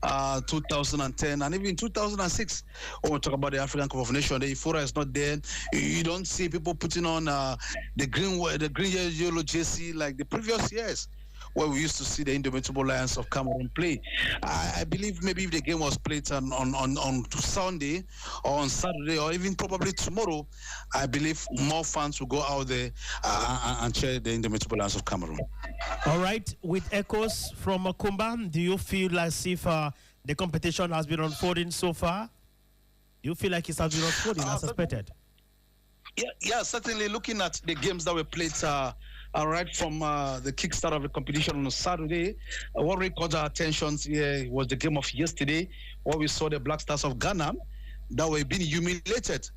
2010, and even 2006. When we talk about the African Cup of Nations, the euphoria is not there. You don't see people putting on the green yellow jersey like the previous years, where we used to see the indomitable Lions of Cameroon play. I believe maybe if the game was played on Sunday or on Saturday or even probably tomorrow, I believe more fans will go out there and cheer the indomitable Lions of Cameroon. All right, with echoes from Kumba, do you feel as if the competition has been unfolding so far? Do you feel like it has been unfolding as expected? Yeah, certainly. Looking at the games that were played right from the kickstart of the competition on Saturday, what recorded our attention here was the game of yesterday, where we saw the Black Stars of Ghana that were being humiliated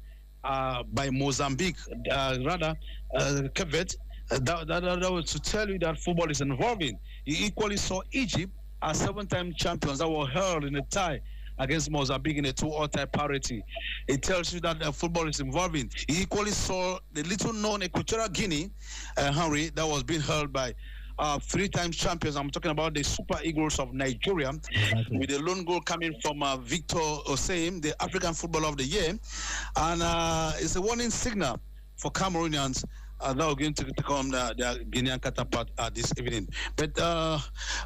by Mozambique, Cape Verde. That was to tell you that football is evolving. You equally saw Egypt as 7-time champions that were hurled in a tie against Mozambique in a 2-all-tie parity. It tells you that football is evolving. You equally saw the little-known Equatorial Guinea, Henry, that was being held by 3-time champions. I'm talking about the Super Eagles of Nigeria, exactly, with a lone goal coming from Victor Oseim, the African Footballer of the Year. And it's a warning signal for Cameroonians that are going to take on the Guinean counterpart this evening. But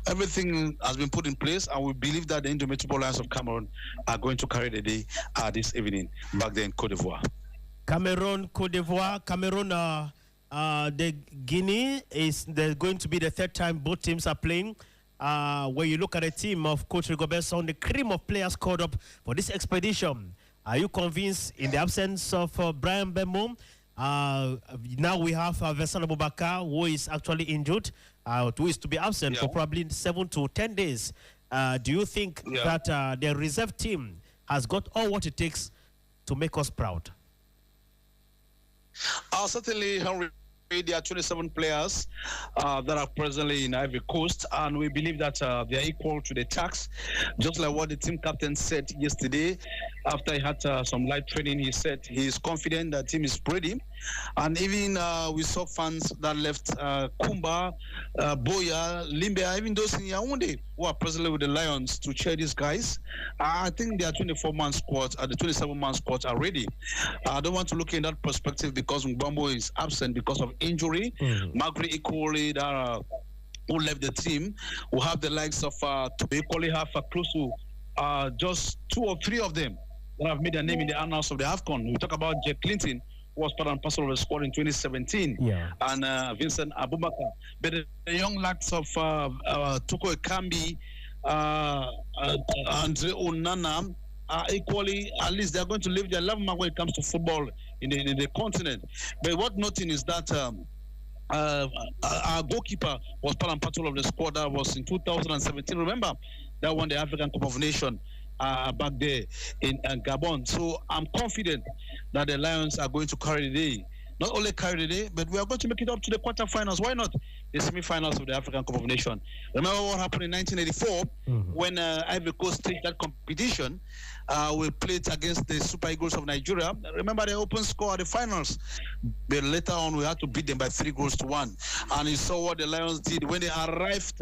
everything has been put in place, and we believe that the indomitable Lions of Cameroon are going to carry the day this evening back there in Cote d'Ivoire. Cameroon, Cote d'Ivoire, Cameroon, the Guinea is going to be the 3rd time both teams are playing. When you look at the team of Coach Rigobertson, the cream of players called up for this expedition, are you convinced in the absence of Brian Bemo? Now we have Vincent Abubakar, who is actually injured, who is to be absent for probably 7 to 10 days. Do you think that the reserve team has got all what it takes to make us proud? Certainly, Henry. There are 27 players that are presently in Ivory Coast, and we believe that they are equal to the task. Just like what the team captain said yesterday, after he had some light training, he said he is confident that the team is ready. And even we saw fans that left Kumba, Boya, Limbe, even those in Yaoundé who are presently with the Lions to cheer these guys. I think their 24-man squad, the 27-man squad are ready. I don't want to look in that perspective because Mbambo is absent because of injury. Magri equally who left the team. We have the likes of we equally have close to just 2 or 3 of them that have made their name in the annals of the AUCUN. We talk about Jeff Clinton, who was part and parcel of the squad in 2017, and Vincent Abubakar. But the young lads of Toko Ekambi, Andre Onana, equally, at least they're going to leave their love mark when it comes to football in the continent. But what noting is that our goalkeeper was part and parcel of the squad that was in 2017. Remember, that won the African Cup of Nations back there in Gabon. So I'm confident that the Lions are going to carry the day. Not only carry the day, but we are going to make it up to the quarterfinals. Why not the semi-finals of the African Cup of Nations? Remember what happened in 1984 when Ivory Coast staged that competition? We played against the Super Eagles of Nigeria. Remember the open score at the finals. But later on, we had to beat them by 3-1. And you saw what the Lions did. When they arrived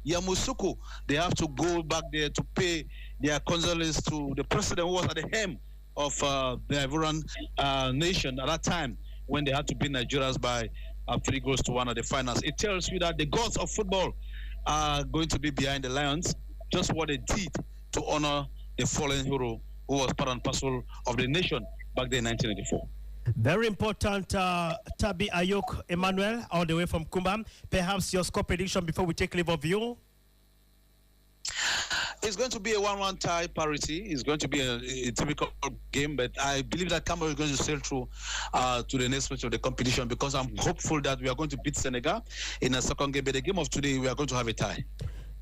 Yamoussoukro, they have to go back there to pay their condolences to the president who was at the helm of the Ivorian nation at that time when they had to beat Nigerians by 3-1 at the finals. It tells you that the gods of football are going to be behind the Lions, just what they did to honor the fallen hero who was part and parcel of the nation back there in 1984. Very important, Tabi Ayok Emmanuel, all the way from Kumba. Perhaps your score prediction before we take leave of you. It's going to be a 1-1 tie parity. It's going to be a typical game, but I believe that Cameroon is going to sail through to the next match of the competition because I'm hopeful that we are going to beat Senegal in a second game. But the game of today, we are going to have a tie.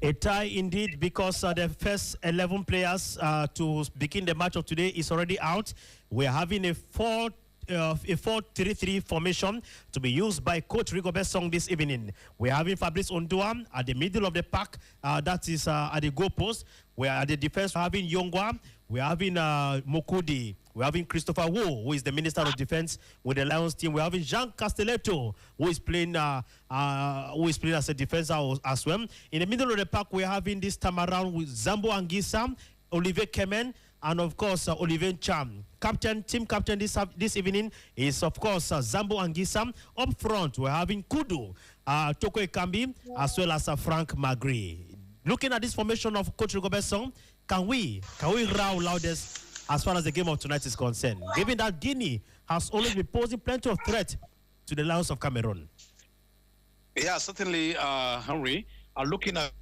A tie indeed, because the first 11 players to begin the match of today is already out. We're having a 4 a 4-3-3 formation to be used by Coach Rigobert Song this evening. We're having Fabrice Ondua at the middle of the pack. That is at the goal post. We're at the defense. We're having Yongwa. We're having Mokudi. We're having Christopher Wu, who is the Minister of Defense with the Lions team. We're having Jean Castelletto, who is playing as a defender as well. In the middle of the pack, we're having this time around with Zambo Anguissa, Olivier Kemen, and of course Olivier Cham. Team captain this evening is of course Zambo Anguissa. Up front, we're having Kudu, Toko Ekambi, as well as Frank Magri. Looking at this formation of Coach Rigobert Song, can we row loudest as far as the game of tonight is concerned, given that Guinea has always been posing plenty of threat to the Lions of Cameroon? Yeah, certainly, Henry. Looking at